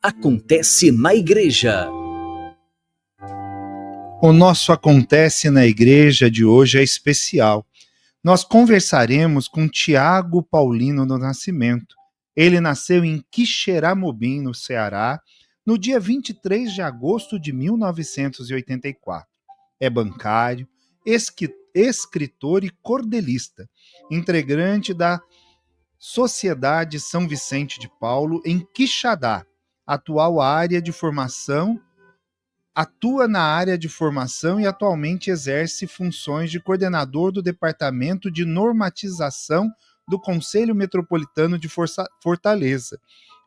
Acontece na igreja. O nosso Acontece na Igreja de hoje é especial. Nós conversaremos com Tiago Paulino do Nascimento. Ele nasceu em Quixeramobim, no Ceará, no dia 23 de agosto de 1984. É bancário, escritor e cordelista, integrante da Sociedade São Vicente de Paulo em Quixadá, atual área de formação. Atua na área de formação e atualmente exerce funções de coordenador do Departamento de Normatização do Conselho Metropolitano de Fortaleza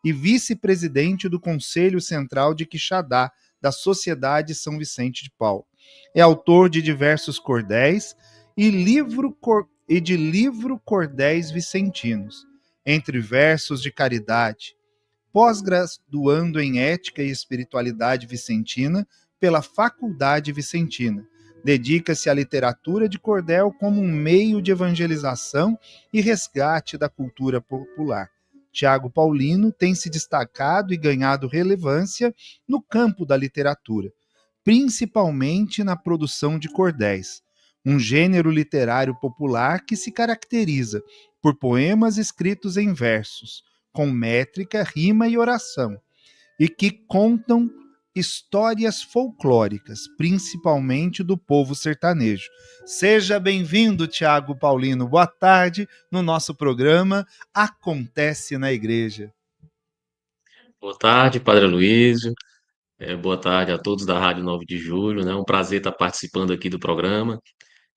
e vice-presidente do Conselho Central de Quixadá, da Sociedade São Vicente de Paulo. É autor de diversos cordéis e de livro Cordéis Vicentinos, entre versos de caridade, pós-graduando em Ética e Espiritualidade Vicentina pela Faculdade Vicentina. Dedica-se à literatura de cordel como um meio de evangelização e resgate da cultura popular. Tiago Paulino tem se destacado e ganhado relevância no campo da literatura, principalmente na produção de cordéis, um gênero literário popular que se caracteriza por poemas escritos em versos, com métrica, rima e oração, e que contam histórias folclóricas, principalmente do povo sertanejo. Seja bem-vindo, Tiago Paulino. Boa tarde no nosso programa Acontece na Igreja. Boa tarde, Padre Aloysio. Boa tarde a todos da Rádio 9 de Julho, né? Um prazer estar participando aqui do programa,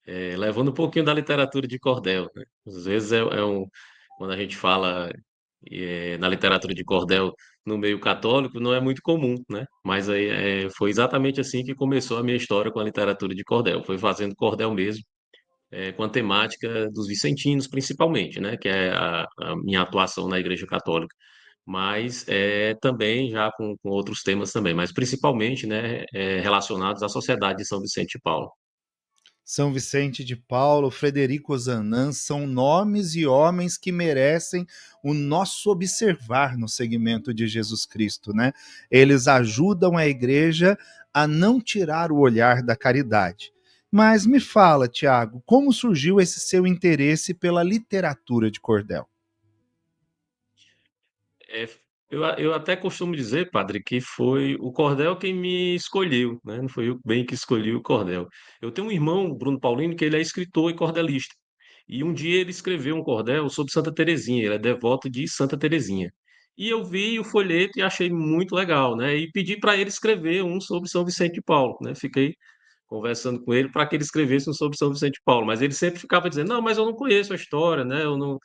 levando um pouquinho da literatura de cordel, né? Às vezes quando a gente fala na literatura de cordel no meio católico, não é muito comum, né? Mas aí foi exatamente assim que começou a minha história com a literatura de cordel. Foi fazendo cordel mesmo, com a temática dos vicentinos, principalmente, né? Que é a minha atuação na Igreja Católica. Mas também já com outros temas também, mas principalmente, né, relacionados à Sociedade de São Vicente de Paulo. São Vicente de Paulo, Frederico Zanán, são nomes e homens que merecem o nosso observar no segmento de Jesus Cristo, né? Eles ajudam a igreja a não tirar o olhar da caridade. Mas me fala, Tiago, como surgiu esse seu interesse pela literatura de cordel? É, eu até costumo dizer, padre, que foi o cordel quem me escolheu, né? Não foi eu bem que escolhi o cordel. Eu tenho um irmão, Bruno Paulino, que ele é escritor e cordelista. E um dia ele escreveu um cordel sobre Santa Terezinha, ele é devoto de Santa Terezinha. E eu vi o folheto e achei muito legal, né? E pedi para ele escrever um sobre São Vicente de Paulo, né? Fiquei conversando com ele para que ele escrevesse um sobre São Vicente de Paulo, mas ele sempre ficava dizendo: "Não, mas eu não conheço a história, né? Eu não".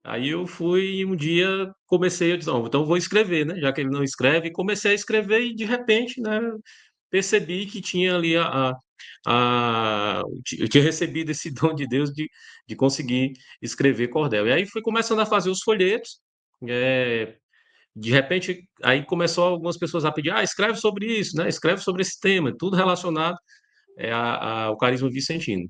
Aí eu fui e um dia comecei a dizer: "Não, então vou escrever, né, já que ele não escreve", e comecei a escrever e de repente, né, percebi que tinha ali eu tinha recebido esse dom de Deus de conseguir escrever cordel. E aí fui começando a fazer os folhetos, de repente, aí começou algumas pessoas a pedir: "Ah, escreve sobre isso, né, escreve sobre esse tema", tudo relacionado, ao carisma vicentino.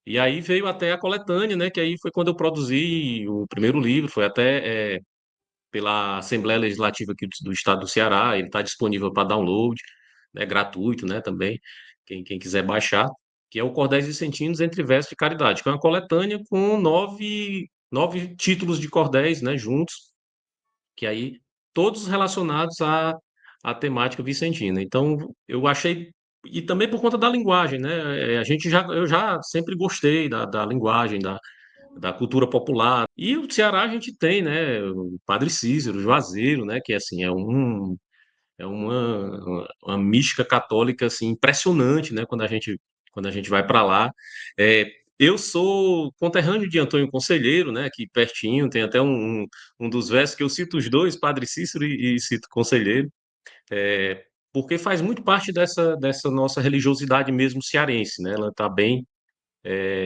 E aí veio até a coletânea, né, que aí foi quando eu produzi o primeiro livro, foi até, pela Assembleia Legislativa aqui do estado do Ceará, ele está disponível para download, né, gratuito, né, também, quem quiser baixar, que é o Cordéis Vicentinos entre Versos de Caridade, que é uma coletânea com nove títulos de cordéis, né, juntos, que aí todos relacionados à temática vicentina. Então eu achei, e também por conta da linguagem, né, eu já sempre gostei da linguagem, da cultura popular. E o Ceará a gente tem, né, o Padre Cícero, o Juazeiro, né, que assim é uma mística católica assim impressionante, né, quando a gente vai para lá. Eu sou conterrâneo de Antônio Conselheiro, né, aqui pertinho, tem até um dos versos que eu cito os dois, Padre Cícero e cito Conselheiro, porque faz muito parte dessa nossa religiosidade mesmo cearense, né? Ela está bem,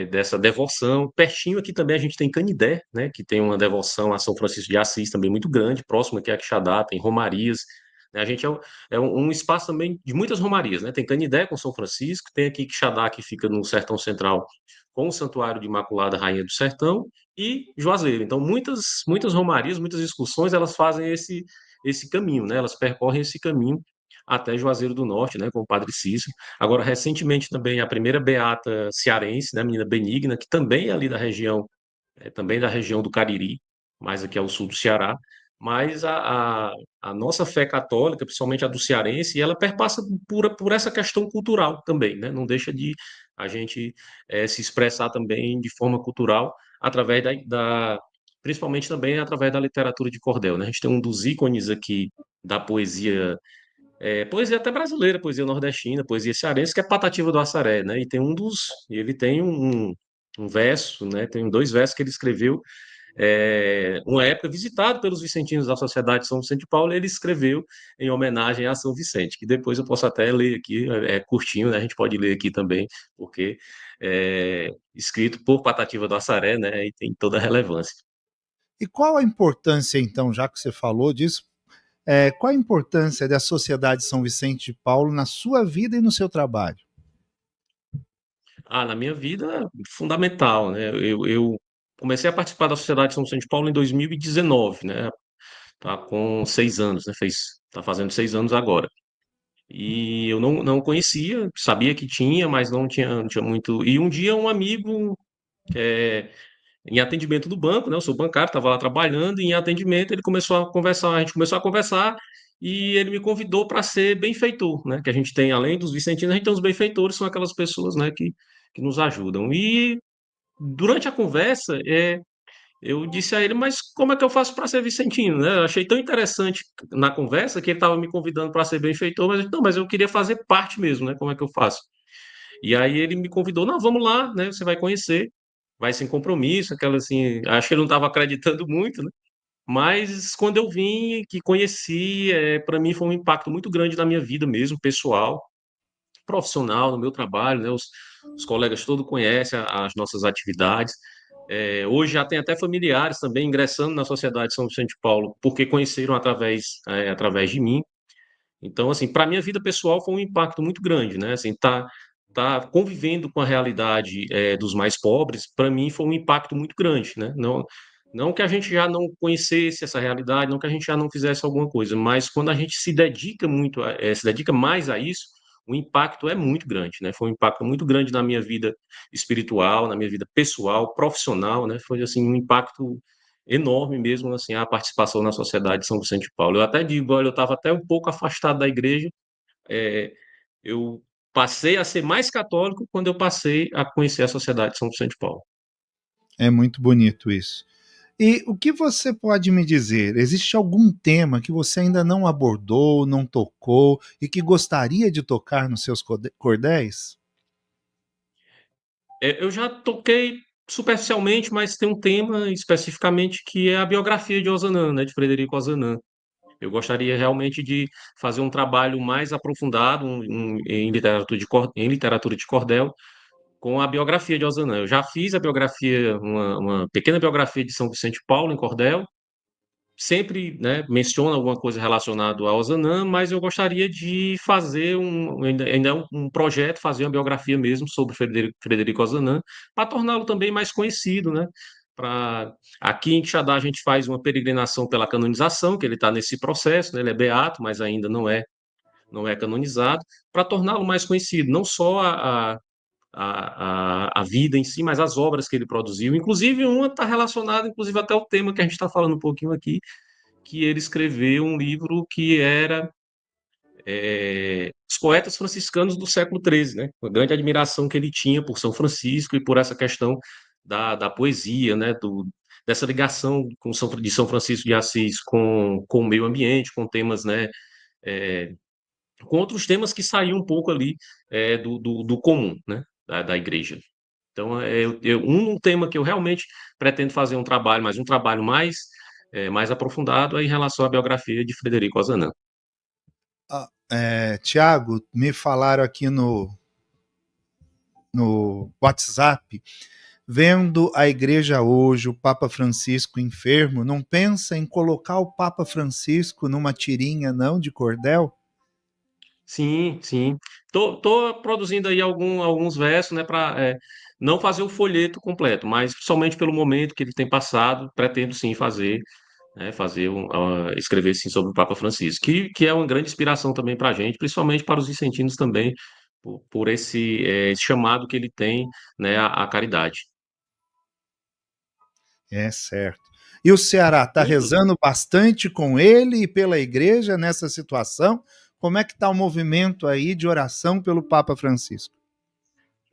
dessa devoção. Pertinho aqui também a gente tem Canidé, né, que tem uma devoção a São Francisco de Assis também muito grande, próximo aqui a Quixadá, tem romarias, né, a gente é um espaço também de muitas romarias, né, tem Canidé com São Francisco, tem aqui Quixadá, que fica no Sertão Central, com o Santuário de Imaculada Rainha do Sertão, e Juazeiro. Então, muitas romarias, muitas excursões, elas fazem esse caminho, né? Elas percorrem esse caminho até Juazeiro do Norte, né, com o Padre Cícero. Agora, recentemente também a primeira beata cearense, né, a menina Benigna, que também é ali da região, também da região do Cariri, mais aqui ao sul do Ceará, mas a nossa fé católica, principalmente a do cearense, ela perpassa por essa questão cultural também, né? Não deixa de a gente se expressar também de forma cultural através principalmente também através da literatura de cordel, né? A gente tem um dos ícones aqui da poesia, poesia até brasileira, poesia nordestina, poesia cearense, que é Patativa do Assaré, né? Ele tem um verso, né? Tem dois versos que ele escreveu uma época visitado pelos vicentinos da Sociedade de São Vicente de Paulo, ele escreveu em homenagem a São Vicente, que depois eu posso até ler aqui, é curtinho, né? A gente pode ler aqui também, porque é escrito por Patativa do Assaré, né? E tem toda a relevância. E qual a importância, então, já que você falou disso, qual a importância da Sociedade São Vicente de Paulo na sua vida e no seu trabalho? Na minha vida, fundamental, né? Eu comecei a participar da Sociedade de São Vicente de Paulo em 2019, né? Tá com 6 anos, né? Tá fazendo 6 anos agora. E eu não conhecia, sabia que tinha, mas não tinha muito. E um dia um amigo, em atendimento do banco, né? Eu sou bancário, estava lá trabalhando, e em atendimento ele começou a conversar, a gente começou a conversar, e ele me convidou para ser benfeitor, né? Que a gente tem, além dos vicentinos, a gente tem os benfeitores, são aquelas pessoas, né, que nos ajudam. E durante a conversa, eu disse a ele, mas como é que eu faço para ser vicentino, né? Eu achei tão interessante na conversa que ele estava me convidando para ser benfeitor, mas eu disse, não, mas eu queria fazer parte mesmo, né? Como é que eu faço? E aí ele me convidou, não, vamos lá, né? Você vai conhecer, vai sem compromisso, aquela assim, acho que ele não estava acreditando muito, né? Mas quando eu vim, que conheci, para mim foi um impacto muito grande na minha vida mesmo, pessoal, profissional, no meu trabalho, né? Os colegas todos conhecem as nossas atividades. Hoje já tem até familiares também ingressando na Sociedade São Vicente de Paulo, porque conheceram através de mim. Então, assim, para minha vida pessoal foi um impacto muito grande, né? Assim, tá convivendo com a realidade dos mais pobres, para mim foi um impacto muito grande, né? Não que a gente já não conhecesse essa realidade, não que a gente já não fizesse alguma coisa, mas quando a gente se dedica muito, se dedica mais a isso, o impacto é muito grande, né? Foi um impacto muito grande na minha vida espiritual, na minha vida pessoal, profissional, né? Foi assim um impacto enorme mesmo assim a participação na Sociedade de São Vicente de Paulo. Eu até digo, olha, eu estava até um pouco afastado da igreja, é, eu passei a ser mais católico quando eu passei a conhecer a Sociedade de São Vicente de Paulo. É muito bonito isso. E o que você pode me dizer? Existe algum tema que você ainda não abordou, não tocou e que gostaria de tocar nos seus cordéis? Eu já toquei superficialmente, mas tem um tema especificamente que é a biografia de Ozanam, né, de Frederico Ozanam. Eu gostaria realmente de fazer um trabalho mais aprofundado em literatura de cordel, com a biografia de Ozanam. Eu já fiz a biografia, uma pequena biografia de São Vicente Paulo em cordel, sempre, né, menciona alguma coisa relacionada ao Ozanam, mas eu gostaria de fazer ainda é um projeto, fazer uma biografia mesmo sobre Frederico Ozanam, para torná-lo também mais conhecido, né? Aqui em Quixadá a gente faz uma peregrinação pela canonização, que ele está nesse processo, né? Ele é beato, mas ainda não é canonizado, para torná-lo mais conhecido, não só a vida em si, mas as obras que ele produziu. Inclusive, uma está relacionada, inclusive, até o tema que a gente está falando um pouquinho aqui, que ele escreveu um livro que era Os Poetas Franciscanos do século XIII, né? Uma grande admiração que ele tinha por São Francisco e por essa questão da poesia, né? Dessa ligação de São Francisco de Assis com o meio ambiente, com temas, né? É, com outros temas que saíam um pouco ali do comum, né? Da igreja. Então, um tema que eu realmente pretendo fazer um trabalho, mas um trabalho mais aprofundado é em relação à biografia de Frederico Ozanam. Tiago, me falaram aqui no WhatsApp, vendo a igreja hoje, o Papa Francisco enfermo, não pensa em colocar o Papa Francisco numa tirinha, não, de cordel? Sim, sim. Tô produzindo aí alguns versos, né, para não fazer o folheto completo, mas somente pelo momento que ele tem passado, pretendo sim fazer. né, escrever assim, sobre o Papa Francisco, que é uma grande inspiração também para a gente, principalmente para os vicentinos também, por esse chamado que ele tem, né, à caridade. É certo. E o Ceará está Muito, rezando bastante com ele e pela igreja nessa situação? Como é que está o movimento aí de oração pelo Papa Francisco?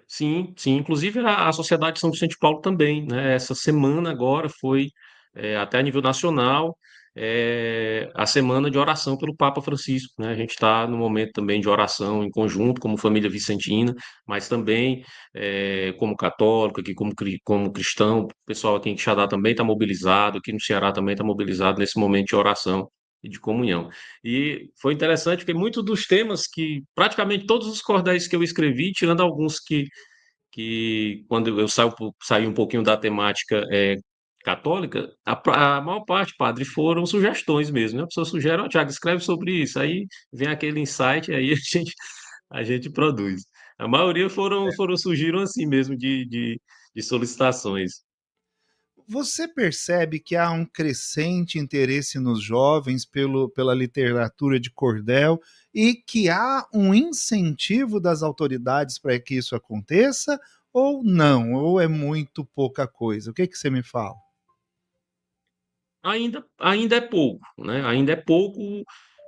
sim, sim. Inclusive a Sociedade de São Vicente de Paulo também, né? Essa semana agora foi, até a nível nacional, a semana de oração pelo Papa Francisco, né? A gente está no momento também de oração em conjunto, como família vicentina, mas também como católico, aqui como cristão, o pessoal aqui em Quixadá também está mobilizado, aqui no Ceará também está mobilizado nesse momento de oração e de comunhão. E foi interessante porque muitos dos temas que, praticamente todos os cordéis que eu escrevi, tirando alguns que quando eu saí um pouquinho da temática católica, a maior parte, padre, foram sugestões mesmo, né? A pessoa sugere, ó, Tiago, escreve sobre isso, aí vem aquele insight, aí a gente produz. A maioria surgiram assim mesmo, de solicitações. Você percebe que há um crescente interesse nos jovens pela literatura de cordel e que há um incentivo das autoridades para que isso aconteça? Ou não? Ou é muito pouca coisa? O que você me fala? Ainda é pouco, né? Ainda é pouco,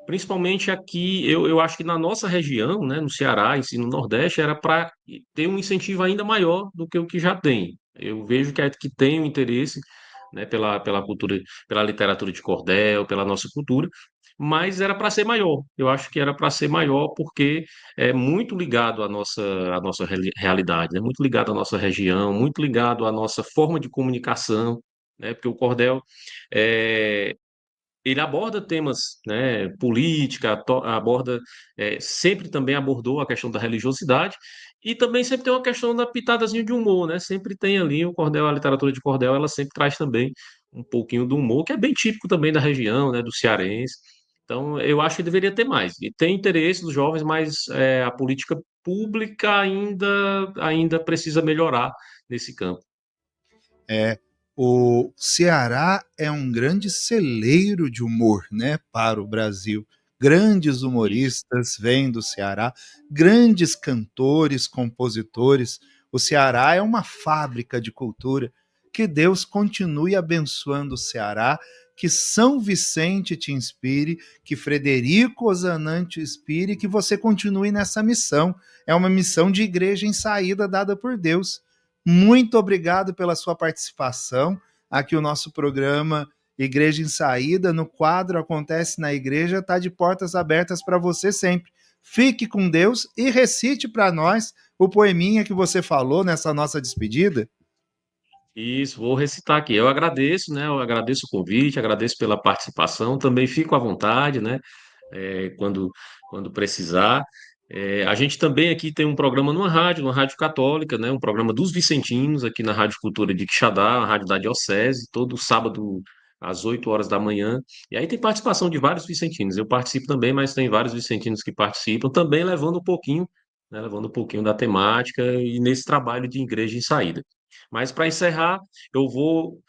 principalmente aqui. Eu acho que na nossa região, né, no Ceará e no Nordeste, era para ter um incentivo ainda maior do que o que já tem. Eu vejo que tem um interesse, né, pela cultura, pela literatura de cordel, pela nossa cultura, mas era para ser maior. Eu acho que era para ser maior porque é muito ligado à nossa realidade, é muito ligado à nossa região, muito ligado à nossa forma de comunicação, né? Porque o cordel é, ele aborda temas, né, política, aborda, sempre também abordou a questão da religiosidade e também sempre tem uma questão da pitadazinha de humor, né? Sempre tem ali o cordel, a literatura de cordel, ela sempre traz também um pouquinho do humor, que é bem típico também da região, né, do cearense. Então, eu acho que deveria ter mais. E tem interesse dos jovens, mas a política pública ainda precisa melhorar nesse campo. É, o Ceará é um grande celeiro de humor, né, para o Brasil. Grandes Isso. humoristas vêm do Ceará, grandes cantores, compositores. O Ceará é uma fábrica de cultura. Que Deus continue abençoando o Ceará, que São Vicente te inspire, que Frederico Ozanam te inspire, que você continue nessa missão. É uma missão de igreja em saída dada por Deus. Muito obrigado pela sua participação. Aqui o nosso programa Igreja em Saída, no quadro Acontece na Igreja, está de portas abertas para você sempre. Fique com Deus e recite para nós o poeminha que você falou nessa nossa despedida. Isso, vou recitar aqui. Eu agradeço, né? Eu agradeço o convite, agradeço pela participação. Também fico à vontade, né? Quando precisar. A gente também aqui tem um programa numa rádio católica, né? Um programa dos Vicentinos aqui na Rádio Cultura de Quixadá, a rádio da Diocese, todo sábado às 8 horas da manhã. E aí tem participação de vários vicentinos. Eu participo também, mas tem vários vicentinos que participam, também levando um pouquinho, né? Levando um pouquinho da temática e nesse trabalho de igreja em saída. Mas para encerrar, eu vou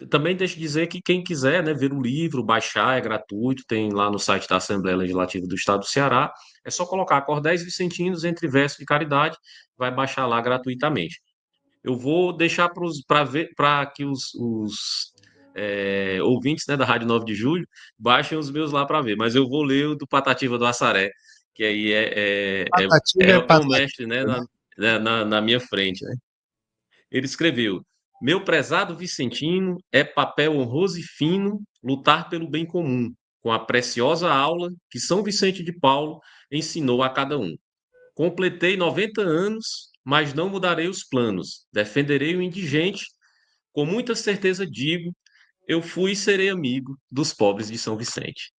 também deixo dizer que quem quiser, né, ver o livro, baixar, é gratuito, tem lá no site da Assembleia Legislativa do Estado do Ceará, é só colocar Cordéis Vicentinos entre versos de caridade, vai baixar lá gratuitamente. Eu vou deixar para que os ouvintes, né, da Rádio 9 de Julho baixem os meus lá para ver, mas eu vou ler o do Patativa do Assaré, que aí Patativa é é o mestre, patativa, né, né? na minha frente, né? Ele escreveu: Meu prezado Vicentino, é papel honroso e fino lutar pelo bem comum, com a preciosa aula que São Vicente de Paulo ensinou a cada um. Completei 90 anos, mas não mudarei os planos. Defenderei o indigente, com muita certeza digo, eu fui e serei amigo dos pobres de São Vicente.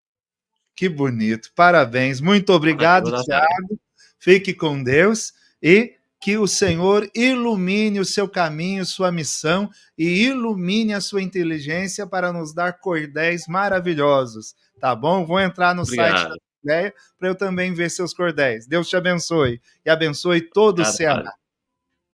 Que bonito. Parabéns. Muito Patativa obrigado, da Saré. Tiago. Fique com Deus e que o Senhor ilumine o seu caminho, sua missão e ilumine a sua inteligência para nos dar cordéis maravilhosos. Tá bom? Vou entrar no site da Obrigado. Assembleia para eu também ver seus cordéis. Deus te abençoe e abençoe todo o Obrigado, Ceará. Padre.